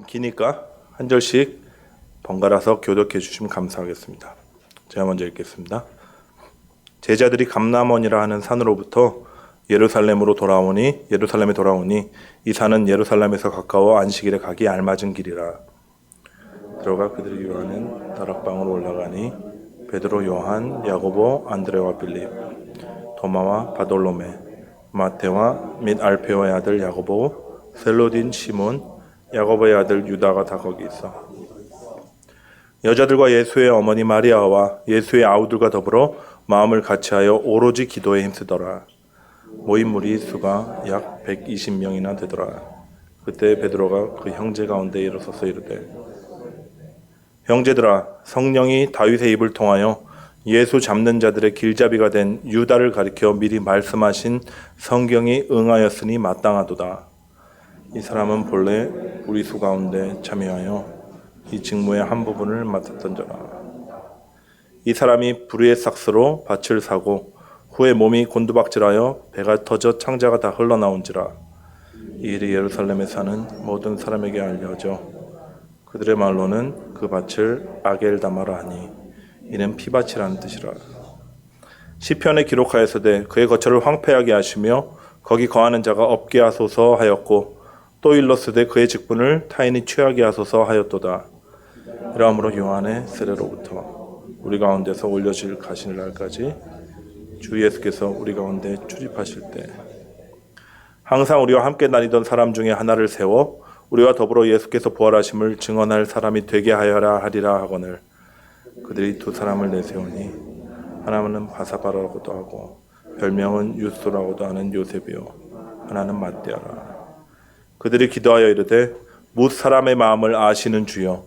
기니까 한 절씩 번갈아서 교독해 주시면 감사하겠습니다. 제가 먼저 읽겠습니다. 제자들이 감람원이라 하는 산으로부터 예루살렘에 돌아오니 이 산은 예루살렘에서 가까워 안식일에 가기 알맞은 길이라. 들어가 그들이 요하는 다락방으로 올라가니 베드로, 요한, 야고보, 안드레와 빌립, 도마와 바돌로메, 마테와 및 알페오의 아들 야고보, 셀로딘 시몬, 야고보의 아들 유다가 다 거기 있어. 여자들과 예수의 어머니 마리아와 예수의 아우들과 더불어 마음을 같이하여 오로지 기도에 힘쓰더라. 모인 무리 수가 약 120명이나 되더라. 그때 베드로가 그 형제 가운데 일어서서 이르되, 형제들아, 성령이 다윗의 입을 통하여 예수 잡는 자들의 길잡이가 된 유다를 가리켜 미리 말씀하신 성경이 응하였으니 마땅하도다. 이 사람은 본래 우리 수 가운데 참여하여 이 직무의 한 부분을 맡았던 자라. 이 사람이 불의의 삭스로 밭을 사고 후에 몸이 곤두박질하여 배가 터져 창자가 다 흘러나온지라. 이 일이 예루살렘에 사는 모든 사람에게 알려져 그들의 말로는 그 밭을 아겔다마라 하니 이는 피밭이라는 뜻이라. 시편에 기록하였으되 그의 거처를 황폐하게 하시며 거기 거하는 자가 없게 하소서 하였고 또 일렀으되 그의 직분을 타인이 취하게 하소서 하였도다. 이러므로 요한의 세례로부터 우리 가운데서 올려질 가시는 날까지 주 예수께서 우리 가운데 출입하실 때 항상 우리와 함께 다니던 사람 중에 하나를 세워 우리와 더불어 예수께서 부활하심을 증언할 사람이 되게 하여라 하리라 하거늘 그들이 두 사람을 내세우니 하나는 바사바라고도 하고 별명은 유스라고도 하는 요셉이요 하나는 matthe아라. 그들이 기도하여 이르되 뭇 사람의 마음을 아시는 주여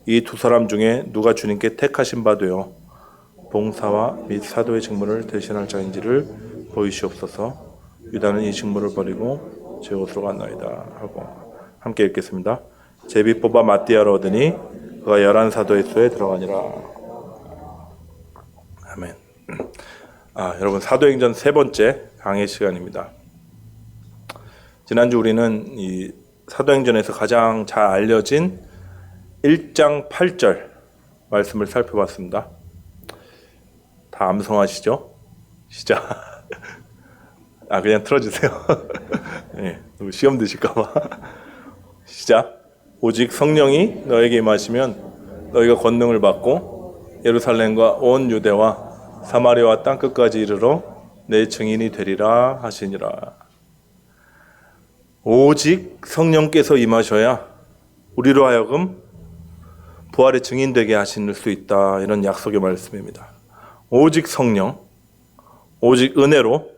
이 두 사람 중에 누가 주님께 택하신 바 되어 봉사와 및 사도의 직무를 대신할 자인지를 보이시옵소서. 유다는 이 직무를 버리고 제 옷으로 갔나이다 하고 함께 읽겠습니다. 제비 뽑아 마띠아로 얻으니 그가 11 사도의 수에 들어가니라. 아멘. 여러분 사도행전 세 번째 강의 시간입니다. 지난주 우리는 이 사도행전에서 가장 잘 알려진 1장 8절 말씀을 살펴봤습니다. 다 암송하시죠? 시작. 그냥 틀어주세요. 네, 시험 드실까봐. 시작. 오직 성령이 너에게 임하시면 너희가 권능을 받고 예루살렘과 온 유대와 사마리아와 땅끝까지 이르러 내 증인이 되리라 하시니라. 오직 성령께서 임하셔야 우리로 하여금 부활의 증인 되게 하실 수 있다. 이런 약속의 말씀입니다. 오직 성령, 오직 은혜로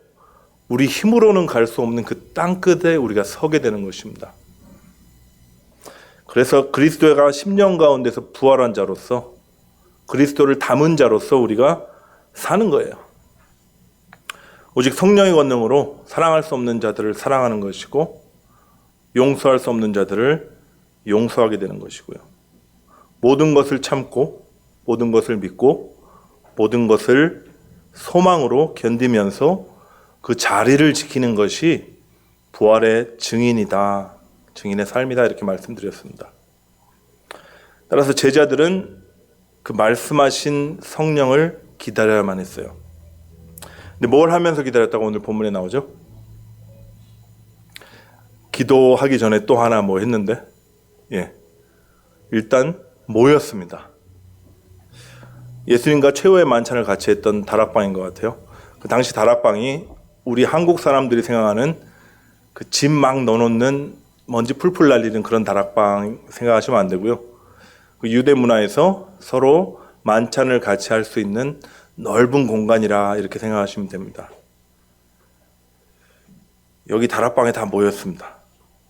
우리 힘으로는 갈 수 없는 그 땅끝에 우리가 서게 되는 것입니다. 그래서 그리스도가 10년 가운데서 부활한 자로서 그리스도를 담은 자로서 우리가 사는 거예요. 오직 성령의 권능으로 사랑할 수 없는 자들을 사랑하는 것이고 용서할 수 없는 자들을 용서하게 되는 것이고요. 모든 것을 참고 모든 것을 믿고 모든 것을 소망으로 견디면서 그 자리를 지키는 것이 부활의 증인이다. 증인의 삶이다. 이렇게 말씀드렸습니다. 따라서 제자들은 그 말씀하신 성령을 기다려야만 했어요. 근데 뭘 하면서 기다렸다고 오늘 본문에 나오죠? 기도하기 전에 또 하나 뭐 했는데 일단 모였습니다. 예수님과 최후의 만찬을 같이 했던 다락방인 것 같아요. 그 당시 다락방이 우리 한국 사람들이 생각하는 그 짐 막 넣어놓는 먼지 풀풀 날리는 그런 다락방 생각하시면 안 되고요. 그 유대 문화에서 서로 만찬을 같이 할 수 있는 넓은 공간이라 이렇게 생각하시면 됩니다. 여기 다락방에 다 모였습니다.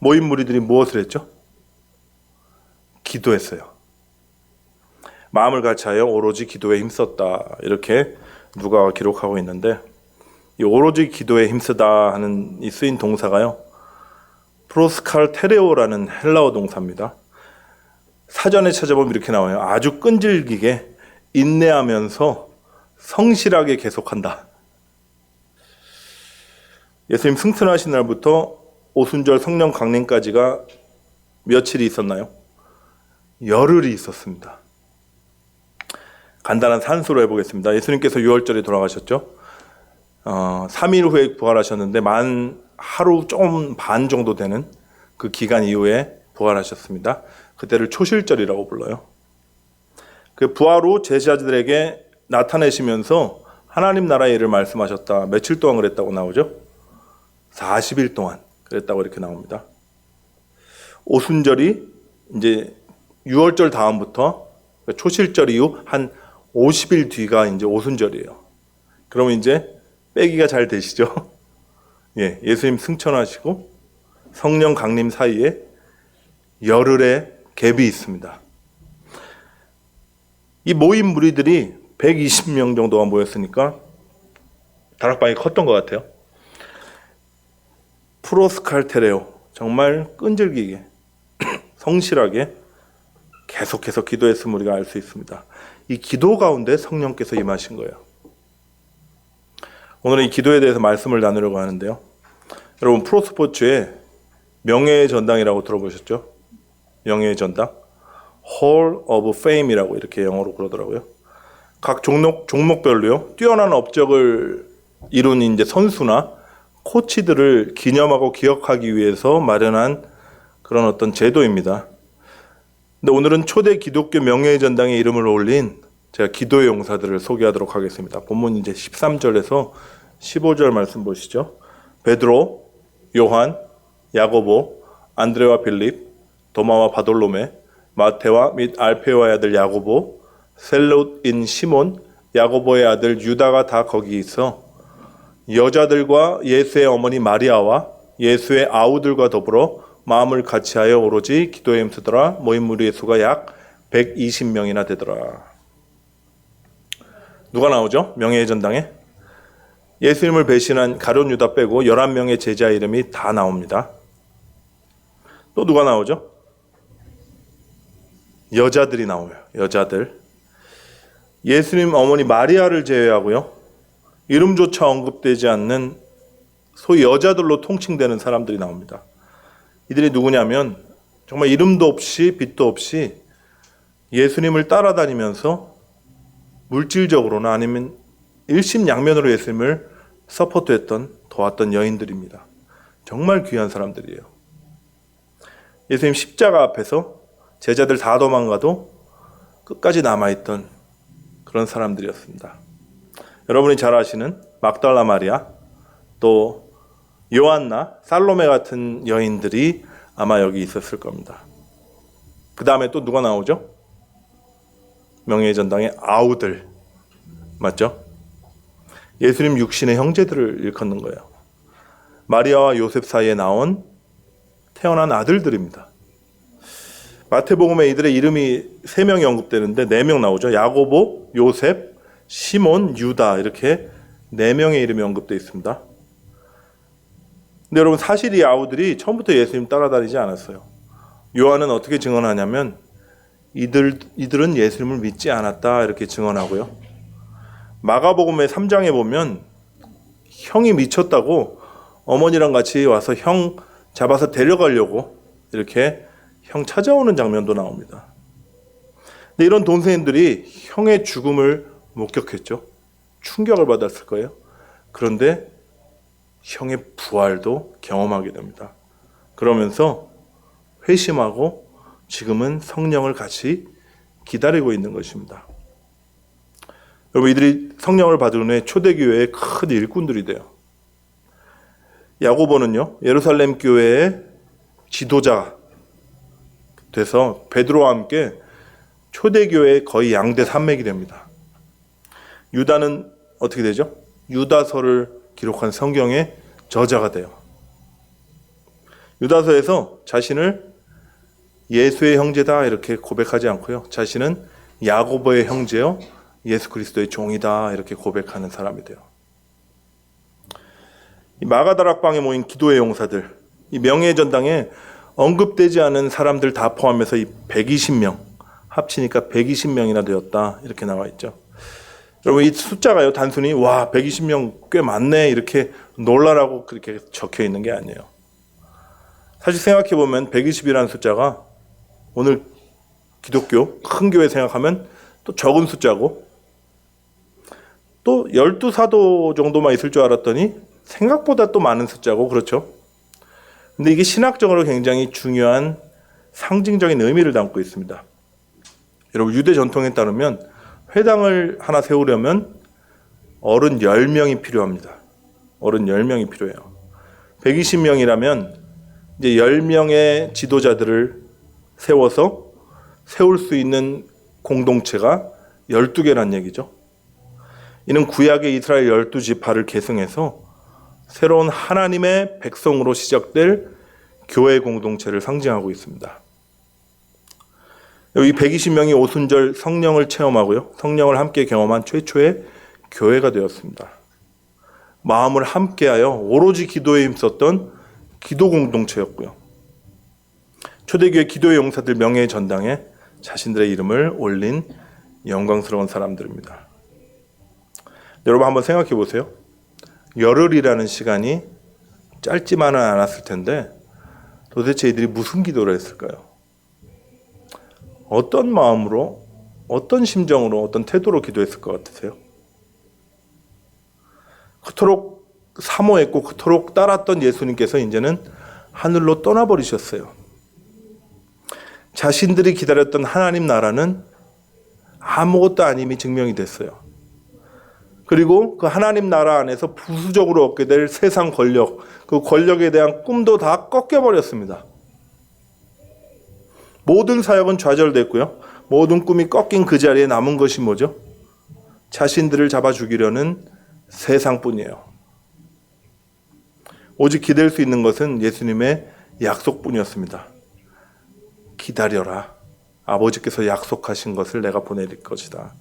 모인 무리들이 무엇을 했죠? 기도했어요. 마음을 같이하여 오로지 기도에 힘썼다. 이렇게 누가가 기록하고 있는데 이 오로지 기도에 힘쓰다 하는 이 쓰인 동사가요. 프로스칼테레오라는 헬라어 동사입니다. 사전에 찾아보면 이렇게 나와요. 아주 끈질기게 인내하면서 성실하게 계속한다. 예수님 승천하신 날부터 오순절 성령 강림까지가 며칠이 있었나요? 열흘이 있었습니다. 간단한 산수로 해보겠습니다. 예수님께서 6월절에 돌아가셨죠. 3일 후에 부활하셨는데 만 하루 좀 반 정도 되는 그 기간 이후에 부활하셨습니다. 그때를 초실절이라고 불러요. 그 부활 후 제자들에게 나타내시면서 하나님 나라의 일을 말씀하셨다. 며칠 동안 그랬다고 나오죠? 40일 동안 그랬다고 이렇게 나옵니다. 오순절이 이제 6월절 다음부터 초실절 이후 한 50일 뒤가 이제 오순절이에요. 그러면 이제 빼기가 잘 되시죠? 예, 예수님 승천하시고 성령 강림 사이에 열흘의 갭이 있습니다. 이 모인 무리들이 120명 정도가 모였으니까 다락방이 컸던 것 같아요. 프로스칼테레오, 정말 끈질기게 성실하게 계속해서 기도했음을 우리가 알 수 있습니다. 이 기도 가운데 성령께서 임하신 거예요. 오늘은 이 기도에 대해서 말씀을 나누려고 하는데요. 여러분, 프로스포츠의 명예의 전당이라고 들어보셨죠? 명예의 전당, Hall of Fame이라고 이렇게 영어로 그러더라고요. 각 종목별로요, 뛰어난 업적을 이룬 이제 선수나 코치들을 기념하고 기억하기 위해서 마련한 그런 어떤 제도입니다. 근데 오늘은 초대 기독교 명예의 전당에 이름을 올린 제가 기도의 용사들을 소개하도록 하겠습니다. 본문 이제 13절에서 15절 말씀 보시죠. 베드로, 요한, 야고보, 안드레와 빌립, 도마와 바돌로메, 마테와 및 알페오의 아들 야고보, 셀롯인 시몬, 야고보의 아들 유다가 다 거기 있어 여자들과 예수의 어머니 마리아와 예수의 아우들과 더불어 마음을 같이하여 오로지 기도에 힘쓰더라. 모인 무리의 수가 약 120명이나 되더라. 누가 나오죠? 명예의 전당에 예수님을 배신한 가룟 유다 빼고 11명의 제자 이름이 다 나옵니다. 또 누가 나오죠? 여자들이 나와요. 여자들. 예수님 어머니 마리아를 제외하고요, 이름조차 언급되지 않는 소위 여자들로 통칭되는 사람들이 나옵니다. 이들이 누구냐면 정말 이름도 없이 빛도 없이 예수님을 따라다니면서 물질적으로나 아니면 일심양면으로 예수님을 서포트했던, 도왔던 여인들입니다. 정말 귀한 사람들이에요. 예수님 십자가 앞에서 제자들 다 도망가도 끝까지 남아있던 그런 사람들이었습니다. 여러분이 잘 아시는 막달라 마리아, 또 요한나, 살로메 같은 여인들이 아마 여기 있었을 겁니다. 그 다음에 또 누가 나오죠? 명예의 전당의 아우들, 맞죠? 예수님 육신의 형제들을 일컫는 거예요. 마리아와 요셉 사이에 나온 태어난 아들들입니다. 마태복음에 이들의 이름이 3명이 언급되는데 4명 나오죠. 야고보, 요셉, 시몬, 유다, 이렇게 4명의 이름이 언급되어 있습니다. 근데 여러분, 사실 이 아우들이 처음부터 예수님 따라다니지 않았어요. 요한은 어떻게 증언하냐면 이들은 예수님을 믿지 않았다 이렇게 증언하고요. 마가복음의 3장에 보면 형이 미쳤다고 어머니랑 같이 와서 형 잡아서 데려가려고 이렇게 형 찾아오는 장면도 나옵니다. 근데 이런 동생들이 형의 죽음을 목격했죠. 충격을 받았을 거예요. 그런데 형의 부활도 경험하게 됩니다. 그러면서 회심하고 지금은 성령을 같이 기다리고 있는 것입니다. 여러분, 이들이 성령을 받은 후에 초대교회의 큰 일꾼들이 돼요. 야고보는요, 예루살렘 교회의 지도자 돼서 베드로와 함께 초대교회의 거의 양대 산맥이 됩니다. 유다는 어떻게 되죠? 유다서를 기록한 성경의 저자가 돼요. 유다서에서 자신을 예수의 형제다 이렇게 고백하지 않고요, 자신은 야고보의 형제요 예수 그리스도의 종이다 이렇게 고백하는 사람이 돼요. 이 마가다락방에 모인 기도의 용사들, 이 명예의 전당에 언급되지 않은 사람들 다 포함해서 이 120명 합치니까 120명이나 되었다 이렇게 나와 있죠. 여러분, 이 숫자가요, 단순히 와 120명 꽤 많네 이렇게 놀라라고 그렇게 적혀 있는 게 아니에요. 사실 생각해 보면 120이라는 숫자가 오늘 기독교 큰 교회 생각하면 또 적은 숫자고, 또 12사도 정도만 있을 줄 알았더니 생각보다 또 많은 숫자고, 그렇죠? 근데 이게 신학적으로 굉장히 중요한 상징적인 의미를 담고 있습니다. 여러분, 유대 전통에 따르면 회당을 하나 세우려면 어른 10명이 필요합니다. 어른 10명이 필요해요. 120명이라면 이제 10명의 지도자들을 세워서 세울 수 있는 공동체가 12개란 얘기죠. 이는 구약의 이스라엘 12지파를 계승해서 새로운 하나님의 백성으로 시작될 교회 공동체를 상징하고 있습니다. 여기 120명이 오순절 성령을 체험하고요, 성령을 함께 경험한 최초의 교회가 되었습니다. 마음을 함께하여 오로지 기도에 힘썼던 기도 공동체였고요. 초대교회 기도의 용사들 명예의 전당에 자신들의 이름을 올린 영광스러운 사람들입니다. 여러분, 한번 생각해 보세요. 열흘이라는 시간이 짧지만은 않았을 텐데 도대체 이들이 무슨 기도를 했을까요? 어떤 마음으로, 어떤 심정으로, 어떤 태도로 기도했을 것 같으세요? 그토록 사모했고 그토록 따랐던 예수님께서 이제는 하늘로 떠나버리셨어요. 자신들이 기다렸던 하나님 나라는 아무것도 아님이 증명이 됐어요. 그리고 그 하나님 나라 안에서 부수적으로 얻게 될 세상 권력, 그 권력에 대한 꿈도 다 꺾여버렸습니다. 모든 사역은 좌절됐고요, 모든 꿈이 꺾인 그 자리에 남은 것이 뭐죠? 자신들을 잡아 죽이려는 세상뿐이에요. 오직 기댈 수 있는 것은 예수님의 약속뿐이었습니다. 기다려라. 아버지께서 약속하신 것을 내가 보내릴 것이다.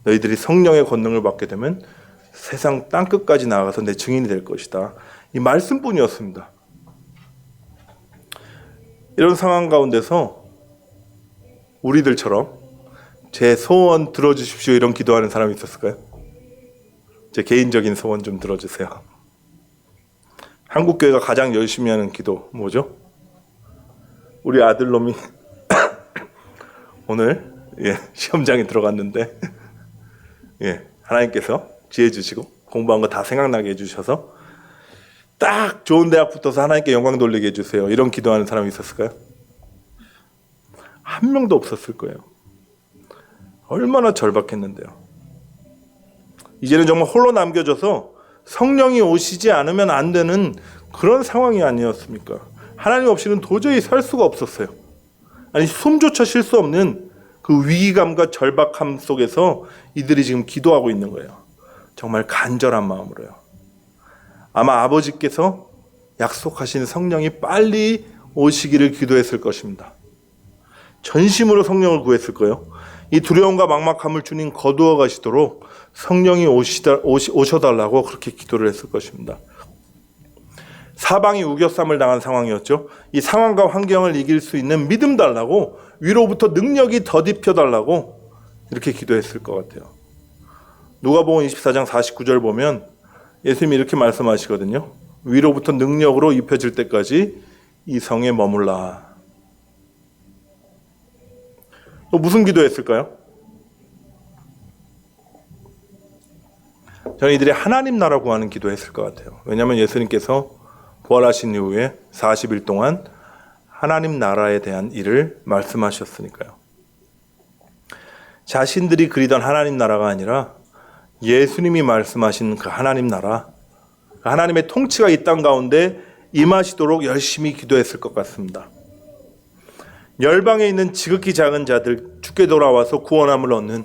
너희들이 성령의 권능을 받게 되면 세상 땅끝까지 나아가서 내 증인이 될 것이다. 이 말씀뿐이었습니다. 이런 상황 가운데서 우리들처럼 제 소원 들어주십시오 이런 기도하는 사람이 있었을까요? 제 개인적인 소원 좀 들어주세요. 한국교회가 가장 열심히 하는 기도 뭐죠? 우리 아들놈이 오늘 시험장에 들어갔는데 하나님께서 지혜 주시고 공부한 거 다 생각나게 해주셔서 딱 좋은 대학 붙어서 하나님께 영광 돌리게 해주세요. 이런 기도하는 사람이 있었을까요? 한 명도 없었을 거예요. 얼마나 절박했는데요. 이제는 정말 홀로 남겨져서 성령이 오시지 않으면 안 되는 그런 상황이 아니었습니까? 하나님 없이는 도저히 살 수가 없었어요. 아니, 숨조차 쉴 수 없는 그 위기감과 절박함 속에서 이들이 지금 기도하고 있는 거예요. 정말 간절한 마음으로요. 아마 아버지께서 약속하신 성령이 빨리 오시기를 기도했을 것입니다. 전심으로 성령을 구했을 거예요. 이 두려움과 막막함을 주님 거두어 가시도록 성령이 오셔달라고 그렇게 기도를 했을 것입니다. 사방이 우겨쌈을 당한 상황이었죠. 이 상황과 환경을 이길 수 있는 믿음 달라고, 위로부터 능력이 더딥혀 달라고 이렇게 기도했을 것 같아요. 누가복음 24장 49절 보면 예수님이 이렇게 말씀하시거든요. 위로부터 능력으로 입혀질 때까지 이 성에 머물라. 또 무슨 기도했을까요? 저는 이들이 하나님 나라 구하는 기도했을 것 같아요. 왜냐하면 예수님께서 부활하신 이후에 40일 동안 하나님 나라에 대한 일을 말씀하셨으니까요. 자신들이 그리던 하나님 나라가 아니라 예수님이 말씀하신 그 하나님 나라, 하나님의 통치가 이 땅 가운데 임하시도록 열심히 기도했을 것 같습니다. 열방에 있는 지극히 작은 자들 죽게 돌아와서 구원함을 얻는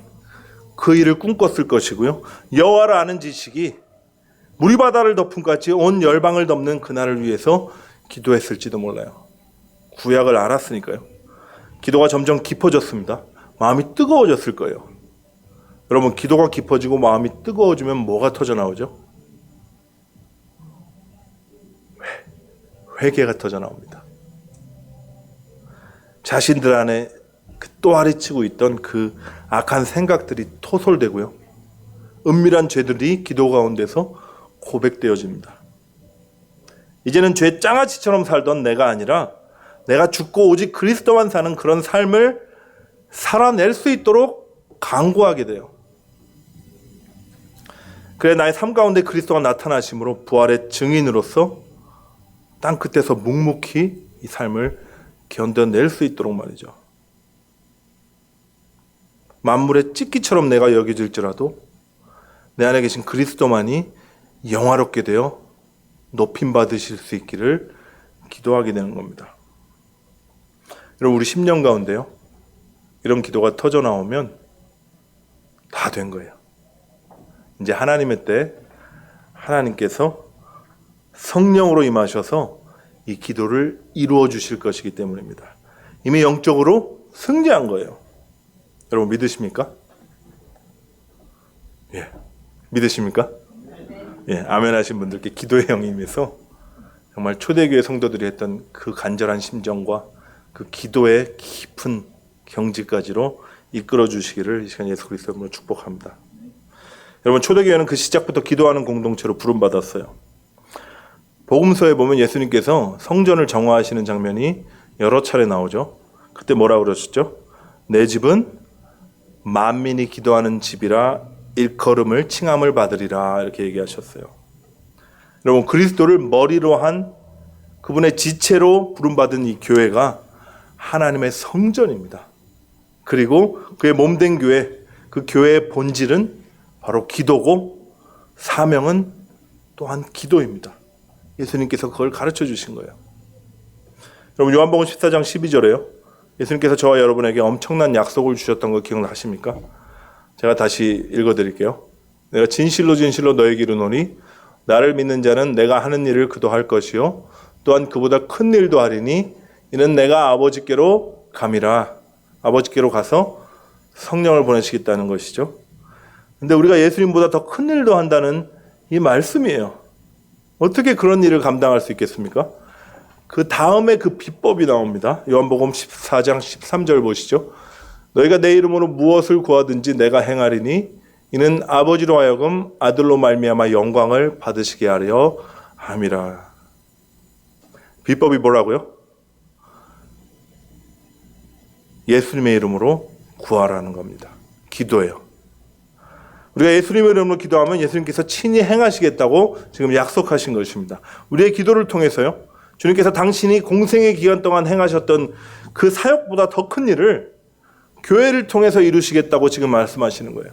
그 일을 꿈꿨을 것이고요. 여호와를 아는 지식이 무리바다를 덮은 같이 온 열방을 덮는 그날을 위해서 기도했을지도 몰라요. 구약을 알았으니까요. 기도가 점점 깊어졌습니다. 마음이 뜨거워졌을 거예요. 여러분, 기도가 깊어지고 마음이 뜨거워지면 뭐가 터져 나오죠? 회개가 터져 나옵니다. 자신들 안에 그 또아리치고 있던 그 악한 생각들이 토솔되고요. 은밀한 죄들이 기도 가운데서 고백되어집니다. 이제는 죄 장아찌처럼 살던 내가 아니라 내가 죽고 오직 그리스도만 사는 그런 삶을 살아낼 수 있도록 강구하게 돼요. 그래 나의 삶 가운데 그리스도가 나타나심으로 부활의 증인으로서 땅 끝에서 묵묵히 이 삶을 견뎌낼 수 있도록 말이죠. 만물의 찢기처럼 내가 여겨질지라도 내 안에 계신 그리스도만이 영화롭게 되어 높임 받으실 수 있기를 기도하게 되는 겁니다. 여러분 우리 10년 가운데요. 이런 기도가 터져 나오면 다 된 거예요. 이제 하나님의 때 하나님께서 성령으로 임하셔서 이 기도를 이루어 주실 것이기 때문입니다. 이미 영적으로 승리한 거예요. 여러분 믿으십니까? 예. 믿으십니까? 예. 아멘 하신 분들께 기도의 영이 임해서 정말 초대교회 성도들이 했던 그 간절한 심정과 그 기도의 깊은 경지까지로 이끌어 주시기를 이 시간 예수 그리스도의 이름으로 축복합니다. 여러분 초대교회는 그 시작부터 기도하는 공동체로 부름받았어요. 복음서에 보면 예수님께서 성전을 정화하시는 장면이 여러 차례 나오죠. 그때 뭐라 그러셨죠? 내 집은 만민이 기도하는 집이라 일컬음을 칭함을 받으리라 이렇게 얘기하셨어요. 여러분 그리스도를 머리로 한 그분의 지체로 부름받은 이 교회가 하나님의 성전입니다. 그리고 그의 몸된 교회, 그 교회의 본질은 바로 기도고 사명은 또한 기도입니다. 예수님께서 그걸 가르쳐 주신 거예요. 여러분 요한복음 14장 12절에요. 예수님께서 저와 여러분에게 엄청난 약속을 주셨던 거 기억나십니까? 제가 다시 읽어드릴게요. 내가 진실로 진실로 너에게 이르노니 나를 믿는 자는 내가 하는 일을 그도 할 것이요 또한 그보다 큰 일도 하리니 이는 내가 아버지께로 감이라. 아버지께로 가서 성령을 보내시겠다는 것이죠. 근데 우리가 예수님보다 더 큰 일도 한다는 이 말씀이에요. 어떻게 그런 일을 감당할 수 있겠습니까? 그 다음에 그 비법이 나옵니다. 요한복음 14장 13절 보시죠. 너희가 내 이름으로 무엇을 구하든지 내가 행하리니 이는 아버지로 하여금 아들로 말미암아 영광을 받으시게 하려 함이라. 비법이 뭐라고요? 예수님의 이름으로 구하라는 겁니다. 기도예요. 우리가 예수님의 이름으로 기도하면 예수님께서 친히 행하시겠다고 지금 약속하신 것입니다. 우리의 기도를 통해서요. 주님께서 당신이 공생의 기간 동안 행하셨던 그 사역보다 더 큰 일을 교회를 통해서 이루시겠다고 지금 말씀하시는 거예요.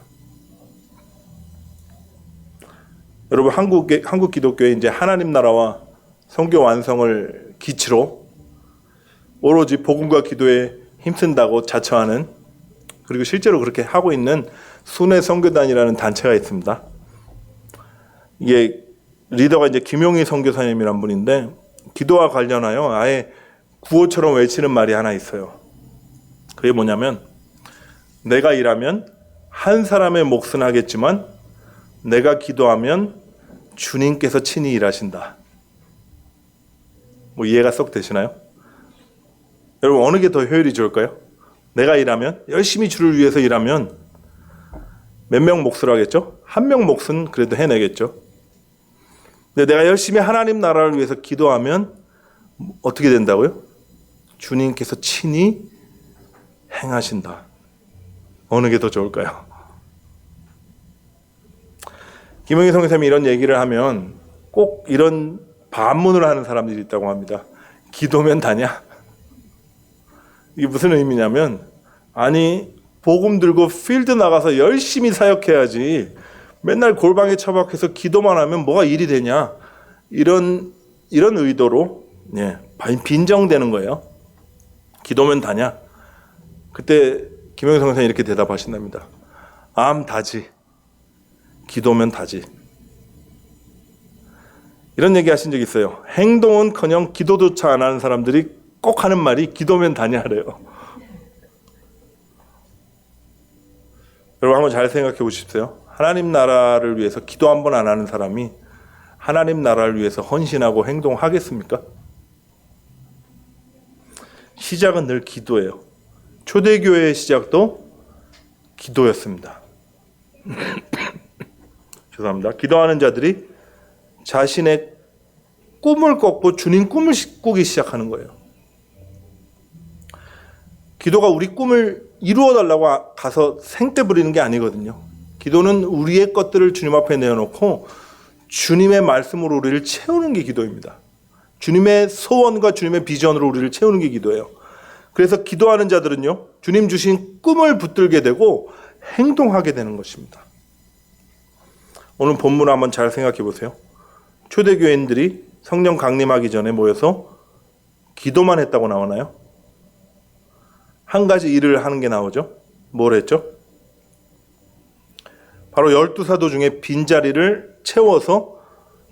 여러분 한국 기독교에 이제 하나님 나라와 선교 완성을 기치로 오로지 복음과 기도에 힘쓴다고 자처하는 그리고 실제로 그렇게 하고 있는 순회 선교단이라는 단체가 있습니다. 이게 리더가 이제 김용희 선교사님이란 분인데 기도와 관련하여 아예 구호처럼 외치는 말이 하나 있어요. 그게 뭐냐면 내가 일하면 한 사람의 몫은 하겠지만 내가 기도하면 주님께서 친히 일하신다. 뭐 이해가 쏙 되시나요? 여러분 어느 게 더 효율이 좋을까요? 내가 일하면 열심히 주를 위해서 일하면 몇 명 몫을 하겠죠? 한 명 몫은 그래도 해내겠죠. 근데 내가 열심히 하나님 나라를 위해서 기도하면 어떻게 된다고요? 주님께서 친히 행하신다. 어느 게 더 좋을까요? 김용희 선교사님이 이런 얘기를 하면 꼭 이런 반문을 하는 사람들이 있다고 합니다. 기도면 다냐? 이게 무슨 의미냐면 아니 복음 들고 필드 나가서 열심히 사역해야지 맨날 골방에 처박혀서 기도만 하면 뭐가 일이 되냐 이런 의도로 빈정되는 거예요. 기도면 다냐? 그때 김영희 선생님이 이렇게 대답하신답니다. 암 다지 기도면 다지. 이런 얘기 하신 적 있어요. 행동은커녕 기도조차 안 하는 사람들이 꼭 하는 말이 기도면 다냐래요. 여러분 한번 잘 생각해 보십시오. 하나님 나라를 위해서 기도 한 번 안 하는 사람이 하나님 나라를 위해서 헌신하고 행동하겠습니까? 시작은 늘 기도예요. 초대교회의 시작도 기도였습니다. 죄송합니다. 기도하는 자들이 자신의 꿈을 꺾고 주님 꿈을 꾸기 시작하는 거예요. 기도가 우리 꿈을 이루어달라고 가서 생떼 부리는 게 아니거든요. 기도는 우리의 것들을 주님 앞에 내어놓고 주님의 말씀으로 우리를 채우는 게 기도입니다. 주님의 소원과 주님의 비전으로 우리를 채우는 게 기도예요. 그래서 기도하는 자들은요, 주님 주신 꿈을 붙들게 되고 행동하게 되는 것입니다. 오늘 본문을 한번 잘 생각해 보세요. 초대교인들이 성령 강림하기 전에 모여서 기도만 했다고 나오나요? 한 가지 일을 하는 게 나오죠. 뭘 했죠? 바로 12사도 중에 빈자리를 채워서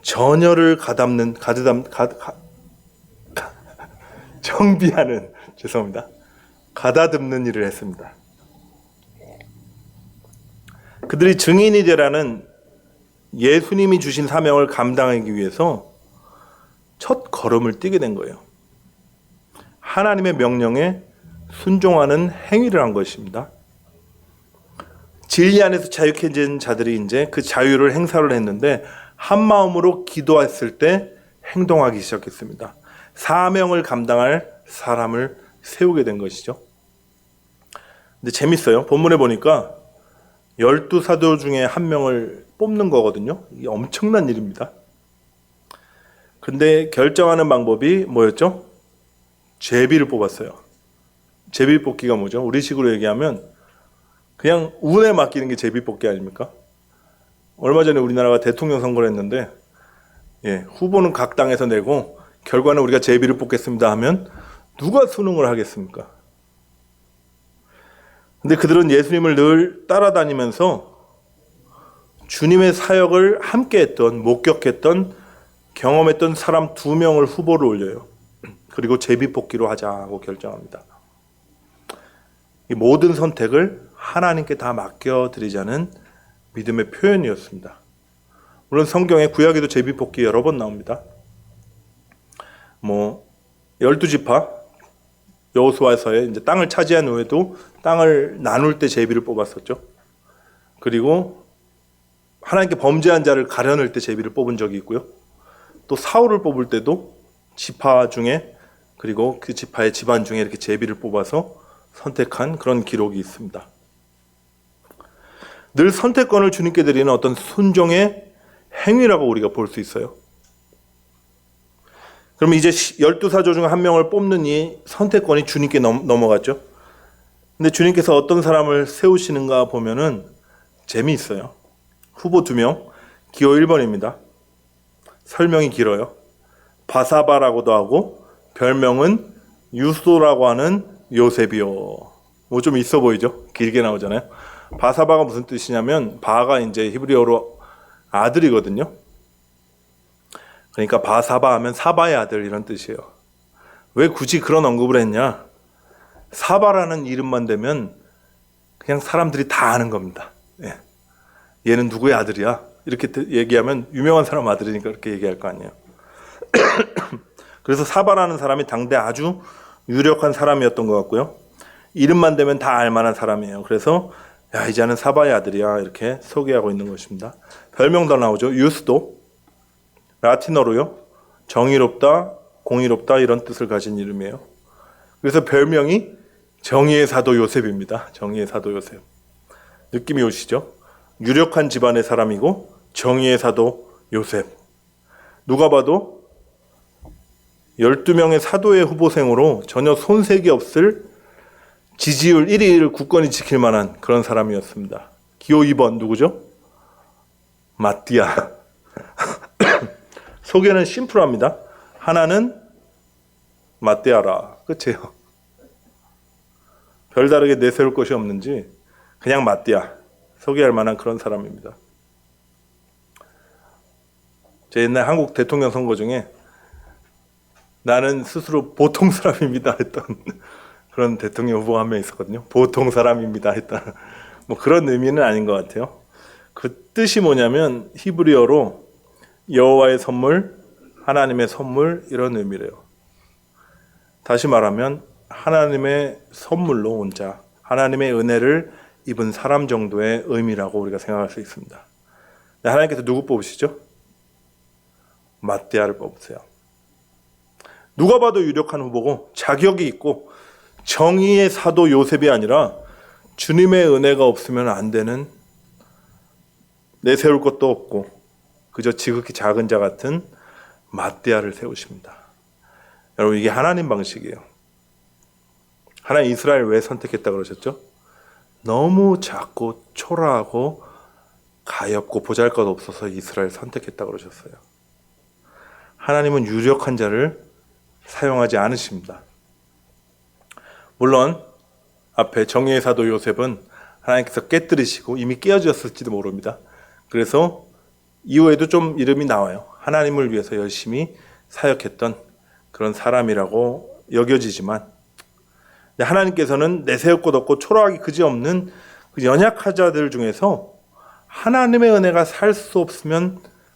전열을 정비하는, 죄송합니다. 가다듬는 일을 했습니다. 그들이 증인이 되라는 예수님이 주신 사명을 감당하기 위해서 첫 걸음을 뛰게 된 거예요. 하나님의 명령에 순종하는 행위를 한 것입니다. 진리 안에서 자유케진 자들이 이제 그 자유를 행사를 했는데 한 마음으로 기도했을 때 행동하기 시작했습니다. 사명을 감당할 사람을 세우게 된 것이죠. 근데 재밌어요. 본문에 보니까 12사도 중에 한 명을 뽑는 거거든요. 이게 엄청난 일입니다. 근데 결정하는 방법이 뭐였죠? 제비를 뽑았어요. 제비 뽑기가 뭐죠? 우리식으로 얘기하면 그냥 운에 맡기는 게 제비 뽑기 아닙니까? 얼마 전에 우리나라가 대통령 선거를 했는데 후보는 각 당에서 내고 결과는 우리가 제비를 뽑겠습니다 하면 누가 수능을 하겠습니까? 근데 그들은 예수님을 늘 따라다니면서 주님의 사역을 함께했던, 목격했던, 경험했던 사람 2명을 후보로 올려요. 그리고 제비 뽑기로 하자고 결정합니다. 이 모든 선택을 하나님께 다 맡겨드리자는 믿음의 표현이었습니다. 물론 성경에 구약에도 제비 뽑기 여러 번 나옵니다. 12지파 여호수아서에 이제 땅을 차지한 후에도 땅을 나눌 때 제비를 뽑았었죠. 그리고 하나님께 범죄한 자를 가려낼 때 제비를 뽑은 적이 있고요. 또 사울을 뽑을 때도 지파 중에, 그리고 그 지파의 집안 중에 이렇게 제비를 뽑아서 선택한 그런 기록이 있습니다. 늘 선택권을 주님께 드리는 어떤 순종의 행위라고 우리가 볼 수 있어요. 그럼 이제 12사도 중 한 명을 뽑는 이 선택권이 주님께 넘어갔죠. 근데 주님께서 어떤 사람을 세우시는가 보면은 재미있어요. 후보 2명, 기호 1번입니다. 설명이 길어요. 바사바라고도 하고 별명은 유소라고 하는 요셉이요. 좀 있어 보이죠? 길게 나오잖아요. 바사바가 무슨 뜻이냐면, 바가 이제 히브리어로 아들이거든요. 그러니까 바사바 하면 사바의 아들, 이런 뜻이에요. 왜 굳이 그런 언급을 했냐? 사바라는 이름만 되면 그냥 사람들이 다 아는 겁니다. 얘는 누구의 아들이야? 이렇게 얘기하면 유명한 사람 아들이니까 그렇게 얘기할 거 아니에요. 그래서 사바라는 사람이 당대 아주 유력한 사람이었던 것 같고요. 이름만 되면 다 알만한 사람이에요. 그래서 이 자는 사바의 아들이야, 이렇게 소개하고 있는 것입니다. 별명도 나오죠. 유스도, 라틴어로요, 정의롭다, 공의롭다, 이런 뜻을 가진 이름이에요. 그래서 별명이 정의의 사도 요셉입니다. 정의의 사도 요셉. 느낌이 오시죠? 유력한 집안의 사람이고 정의의 사도 요셉. 누가 봐도 12명의 사도의 후보생으로 전혀 손색이 없을 지지율 1위를 굳건히 지킬 만한 그런 사람이었습니다. 기호 2번 누구죠? 마띠아. 소개는 심플합니다. 하나는 마띠아라. 끝이에요. 별다르게 내세울 것이 없는지 그냥 마띠아. 소개할 만한 그런 사람입니다. 제 옛날 한국 대통령 선거 중에 나는 스스로 보통 사람입니다 했던 그런 대통령 후보가 한 명 있었거든요. 보통 사람입니다 했던 그런 의미는 아닌 것 같아요. 그 뜻이 뭐냐면 히브리어로 여호와의 선물, 하나님의 선물, 이런 의미래요. 다시 말하면 하나님의 선물로 온 자, 하나님의 은혜를 입은 사람 정도의 의미라고 우리가 생각할 수 있습니다. 하나님께서 누구 뽑으시죠? 마띠아를 뽑으세요. 누가 봐도 유력한 후보고 자격이 있고 정의의 사도 요셉이 아니라 주님의 은혜가 없으면 안 되는, 내세울 것도 없고 그저 지극히 작은 자 같은 맏대아를 세우십니다. 여러분, 이게 하나님 방식이에요. 하나님 이스라엘 왜 선택했다 그러셨죠? 너무 작고 초라하고 가엾고 보잘것없어서 이스라엘 선택했다 그러셨어요. 하나님은 유력한 자를 사용하지 않으십니다. 물론 앞에 정의의 사도 요셉은 하나님께서 깨뜨리시고 이미 깨어졌을지도 모릅니다. 그래서 이후에도 좀 이름이 나와요. 하나님을 위해서 열심히 사역했던 그런 사람이라고 여겨지지만, 하나님께서는 내세울 것 없고 초라하기 그지없는 그 연약한 자들 중에서 하나님의 은혜가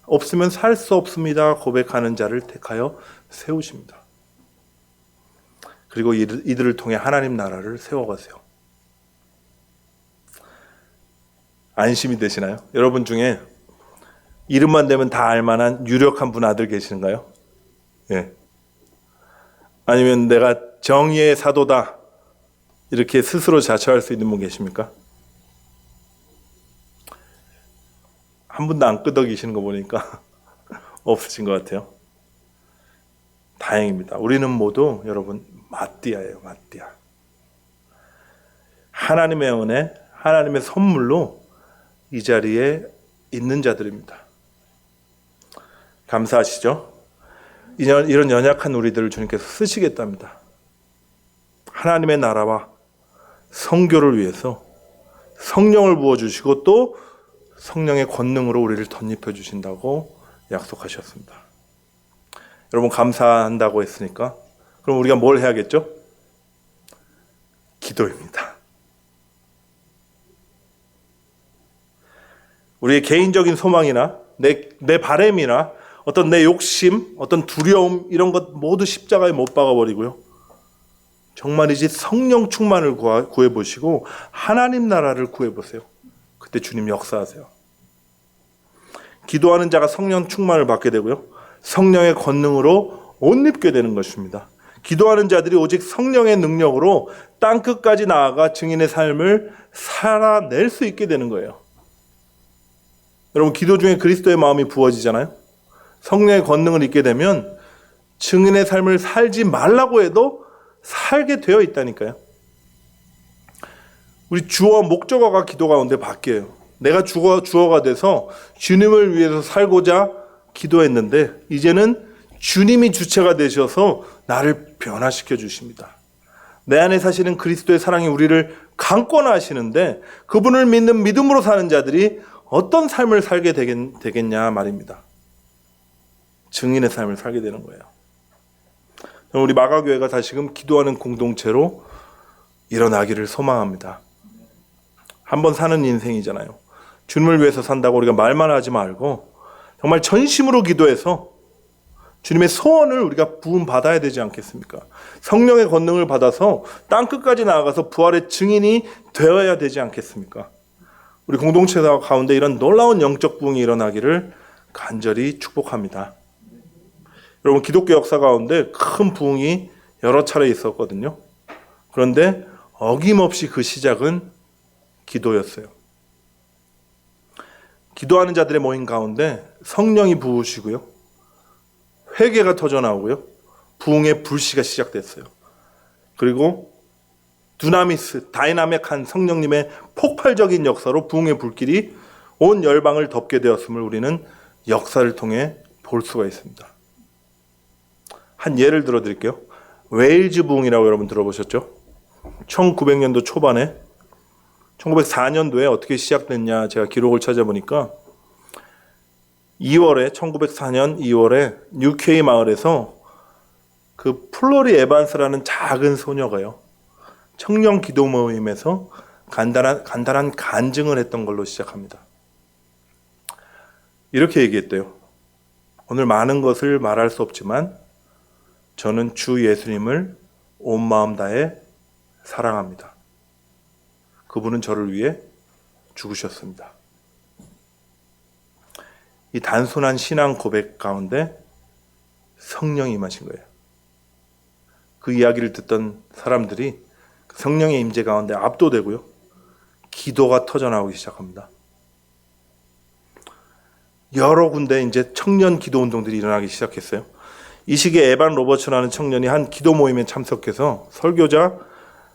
없으면 살 수 없습니다 고백하는 자를 택하여 세우십니다. 그리고 이들을 통해 하나님 나라를 세워가세요. 안심이 되시나요? 여러분 중에 이름만 대면 다 알만한 유력한 분 아들 계시는가요? 예. 아니면 내가 정의의 사도다 이렇게 스스로 자처할 수 있는 분 계십니까? 한 분도 안 끄덕이시는 거 보니까 없으신 것 같아요. 다행입니다. 우리는 모두 여러분 맏띠아예요. 맏띠아. 하나님의 은혜, 하나님의 선물로 이 자리에 있는 자들입니다. 감사하시죠? 이런 연약한 우리들을 주님께서 쓰시겠답니다. 하나님의 나라와 성교를 위해서 성령을 부어주시고 또 성령의 권능으로 우리를 덧입혀 주신다고 약속하셨습니다. 여러분, 감사한다고 했으니까 그럼 우리가 뭘 해야겠죠? 기도입니다. 우리의 개인적인 소망이나 내 바램이나 어떤 내 욕심, 어떤 두려움 이런 것 모두 십자가에 못 박아버리고요. 정말이지 성령 충만을 구해보시고 하나님 나라를 구해보세요. 그때 주님 역사하세요. 기도하는 자가 성령 충만을 받게 되고요. 성령의 권능으로 옷 입게 되는 것입니다. 기도하는 자들이 오직 성령의 능력으로 땅끝까지 나아가 증인의 삶을 살아낼 수 있게 되는 거예요. 여러분, 기도 중에 그리스도의 마음이 부어지잖아요. 성령의 권능을 입게 되면 증인의 삶을 살지 말라고 해도 살게 되어 있다니까요. 우리 주어 목적어가 기도 가운데 바뀌어요. 내가 주어가 돼서 주님을 위해서 살고자 기도했는데 이제는 주님이 주체가 되셔서 나를 변화시켜 주십니다. 내 안에 사시는 그리스도의 사랑이 우리를 강권하시는데 그분을 믿는 믿음으로 사는 자들이 어떤 삶을 살게 되겠냐 말입니다. 증인의 삶을 살게 되는 거예요. 우리 마가교회가 다시금 기도하는 공동체로 일어나기를 소망합니다. 한번 사는 인생이잖아요. 주님을 위해서 산다고 우리가 말만 하지 말고 정말 전심으로 기도해서 주님의 소원을 우리가 부음받아야 되지 않겠습니까? 성령의 권능을 받아서 땅끝까지 나아가서 부활의 증인이 되어야 되지 않겠습니까? 우리 공동체 가운데 이런 놀라운 영적 부흥이 일어나기를 간절히 축복합니다. 여러분, 기독교 역사 가운데 큰 부흥이 여러 차례 있었거든요. 그런데 어김없이 그 시작은 기도였어요. 기도하는 자들의 모임 가운데 성령이 부으시고요. 회개가 터져나오고요. 부흥의 불씨가 시작됐어요. 그리고 두나미스, 다이나믹한 성령님의 폭발적인 역사로 부흥의 불길이 온 열방을 덮게 되었음을 우리는 역사를 통해 볼 수가 있습니다. 한 예를 들어 드릴게요. 웨일즈 부흥이라고 여러분 들어보셨죠? 1900년도 초반에 1904년도에 어떻게 시작됐냐 제가 기록을 찾아보니까 1904년 2월에 UK 마을에서 그 플로리 에반스라는 작은 소녀가요. 청년 기도 모임에서 간단한 간증을 했던 걸로 시작합니다. 이렇게 얘기했대요. 오늘 많은 것을 말할 수 없지만 저는 주 예수님을 온 마음 다해 사랑합니다. 그분은 저를 위해 죽으셨습니다. 이 단순한 신앙 고백 가운데 성령이 임하신 거예요. 그 이야기를 듣던 사람들이 성령의 임재 가운데 압도되고요. 기도가 터져나오기 시작합니다. 여러 군데 이제 청년 기도 운동들이 일어나기 시작했어요. 이 시기에 에반 로버츠라는 청년이 한 기도 모임에 참석해서 설교자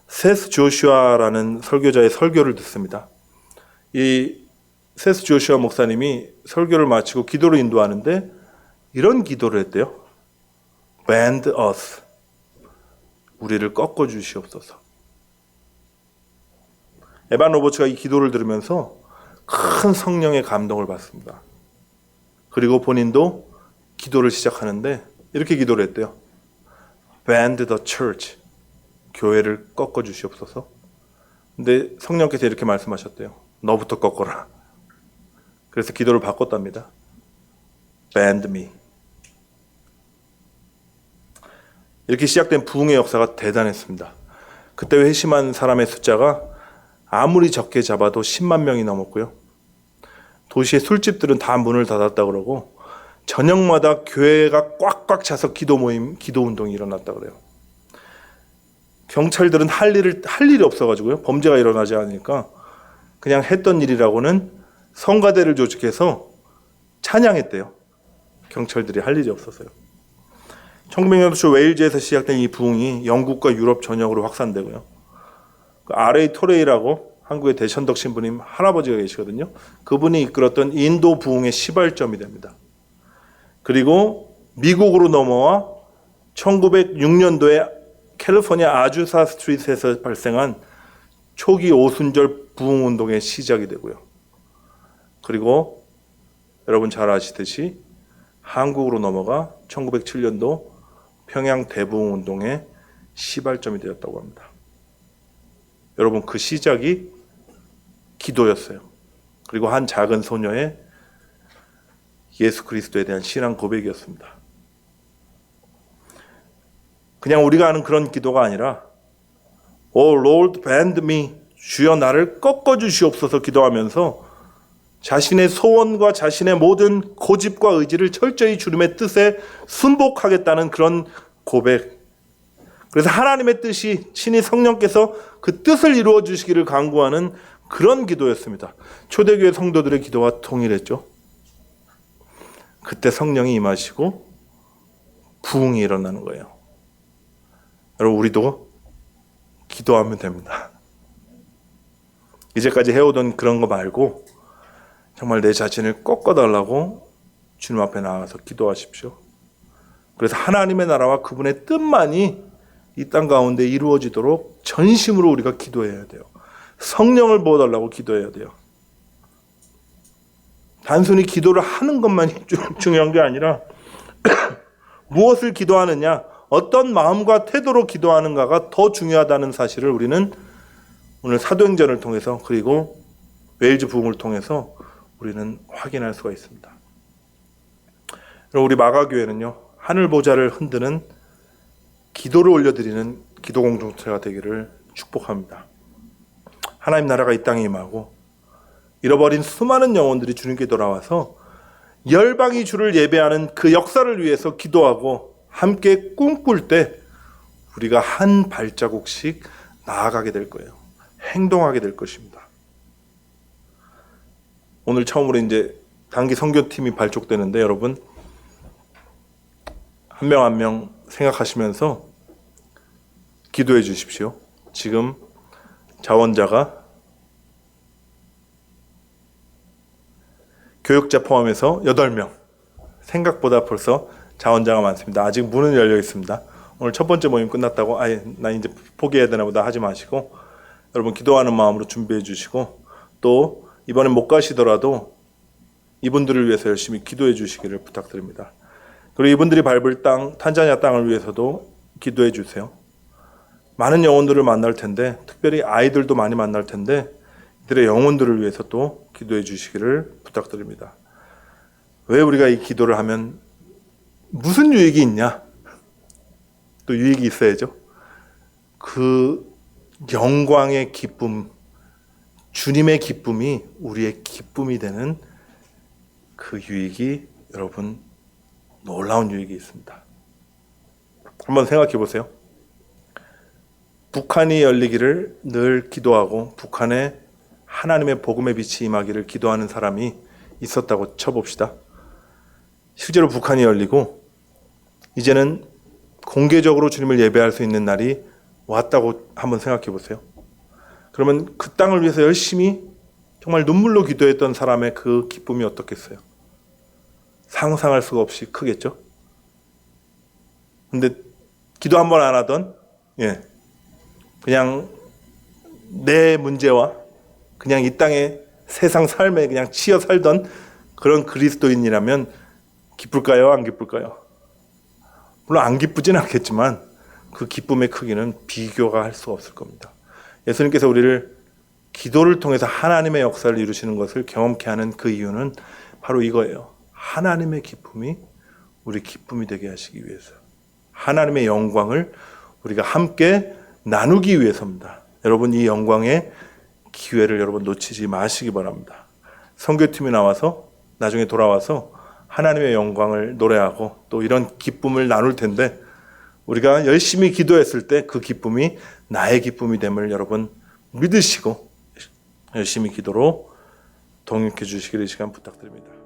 세스 조슈아라는 설교자의 설교를 듣습니다. 이 세스 조슈아 목사님이 설교를 마치고 기도를 인도하는데 이런 기도를 했대요. Bend us. 우리를 꺾어 주시옵소서. 에반 로버츠가 이 기도를 들으면서 큰 성령의 감동을 받습니다. 그리고 본인도 기도를 시작하는데 이렇게 기도를 했대요. Bend the church. 교회를 꺾어 주시옵소서. 근데 성령께서 이렇게 말씀하셨대요. 너부터 꺾어라. 그래서 기도를 바꿨답니다. Bend me. 이렇게 시작된 부흥의 역사가 대단했습니다. 그때 회심한 사람의 숫자가 아무리 적게 잡아도 10만 명이 넘었고요. 도시의 술집들은 다 문을 닫았다 그러고 저녁마다 교회가 꽉꽉 차서 기도 모임, 기도 운동이 일어났다 그래요. 경찰들은 할 일이 없어가지고요. 범죄가 일어나지 않으니까 그냥 했던 일이라고는 성가대를 조직해서 찬양했대요. 경찰들이 할 일이 없어서요. 1900년도 초 웨일즈에서 시작된 이 부흥이 영국과 유럽 전역으로 확산되고요. R.A. 토레이라고 한국의 대천덕 신부님 할아버지가 계시거든요. 그분이 이끌었던 인도 부흥의 시발점이 됩니다. 그리고 미국으로 넘어와 1906년도에 캘리포니아 아주사 스트리트에서 발생한 초기 오순절 부흥 운동의 시작이 되고요. 그리고 여러분 잘 아시듯이 한국으로 넘어가 1907년도 평양 대부흥 운동의 시발점이 되었다고 합니다. 여러분 그 시작이 기도였어요. 그리고 한 작은 소녀의 예수 그리스도에 대한 신앙 고백이었습니다. 그냥 우리가 아는 그런 기도가 아니라 Oh Lord bend me, 주여 나를 꺾어 주시옵소서 기도하면서 자신의 소원과 자신의 모든 고집과 의지를 철저히 주님의 뜻에 순복하겠다는 그런 고백. 그래서 하나님의 뜻이 친히 성령께서 그 뜻을 이루어 주시기를 간구하는 그런 기도였습니다. 초대교회 성도들의 기도와 동일했죠. 그때 성령이 임하시고 부흥이 일어나는 거예요. 여러분 우리도 기도하면 됩니다. 이제까지 해오던 그런 거 말고 정말 내 자신을 꺾어달라고 주님 앞에 나가서 기도하십시오. 그래서 하나님의 나라와 그분의 뜻만이 이 땅 가운데 이루어지도록 전심으로 우리가 기도해야 돼요. 성령을 부어달라고 기도해야 돼요. 단순히 기도를 하는 것만이 중요한 게 아니라 무엇을 기도하느냐, 어떤 마음과 태도로 기도하는가가 더 중요하다는 사실을 우리는 오늘 사도행전을 통해서 그리고 웨일즈 부흥을 통해서 우리는 확인할 수가 있습니다. 우리 마가교회는요, 하늘 보좌를 흔드는 기도를 올려드리는 기도 공동체가 되기를 축복합니다. 하나님 나라가 이 땅에 임하고 잃어버린 수많은 영혼들이 주님께 돌아와서 열방이 주를 예배하는 그 역사를 위해서 기도하고 함께 꿈꿀 때 우리가 한 발자국씩 나아가게 될 거예요. 행동하게 될 것입니다. 오늘 처음으로 이제 단기 선교팀이 발족되는데 여러분 한 명 한 명 생각하시면서 기도해 주십시오. 지금 자원자가 교육자 포함해서 8명. 생각보다 벌써 자원자가 많습니다. 아직 문은 열려 있습니다. 오늘 첫 번째 모임 끝났다고 나 이제 포기해야 되나 보다 하지 마시고 여러분 기도하는 마음으로 준비해 주시고 또 이번에 못 가시더라도 이분들을 위해서 열심히 기도해 주시기를 부탁드립니다. 그리고 이분들이 밟을 땅, 탄자니아 땅을 위해서도 기도해 주세요. 많은 영혼들을 만날 텐데 특별히 아이들도 많이 만날 텐데 이들의 영혼들을 위해서 또 기도해 주시기를 부탁드립니다. 왜 우리가 이 기도를 하면 무슨 유익이 있냐? 또 유익이 있어야죠. 그 영광의 기쁨, 주님의 기쁨이 우리의 기쁨이 되는 그 유익이 여러분 놀라운 유익이 있습니다. 한번 생각해 보세요. 북한이 열리기를 늘 기도하고 북한의 하나님의 복음의 빛이 임하기를 기도하는 사람이 있었다고 쳐봅시다. 실제로 북한이 열리고 이제는 공개적으로 주님을 예배할 수 있는 날이 왔다고 한번 생각해 보세요. 그러면 그 땅을 위해서 열심히 정말 눈물로 기도했던 사람의 그 기쁨이 어떻겠어요? 상상할 수가 없이 크겠죠? 근데 기도 한 번 안 하던, 그냥 내 문제와 그냥 이 땅의 세상 삶에 그냥 치여 살던 그런 그리스도인이라면 기쁠까요? 안 기쁠까요? 물론 안 기쁘진 않겠지만 그 기쁨의 크기는 비교가 할 수가 없을 겁니다. 예수님께서 우리를 기도를 통해서 하나님의 역사를 이루시는 것을 경험케 하는 그 이유는 바로 이거예요. 하나님의 기쁨이 우리 기쁨이 되게 하시기 위해서. 하나님의 영광을 우리가 함께 나누기 위해서입니다. 여러분, 이 영광의 기회를 여러분 놓치지 마시기 바랍니다. 선교팀이 나와서 나중에 돌아와서 하나님의 영광을 노래하고 또 이런 기쁨을 나눌 텐데, 우리가 열심히 기도했을 때 그 기쁨이 나의 기쁨이 됨을 여러분 믿으시고 열심히 기도로 동역해 주시기를 이 시간 부탁드립니다.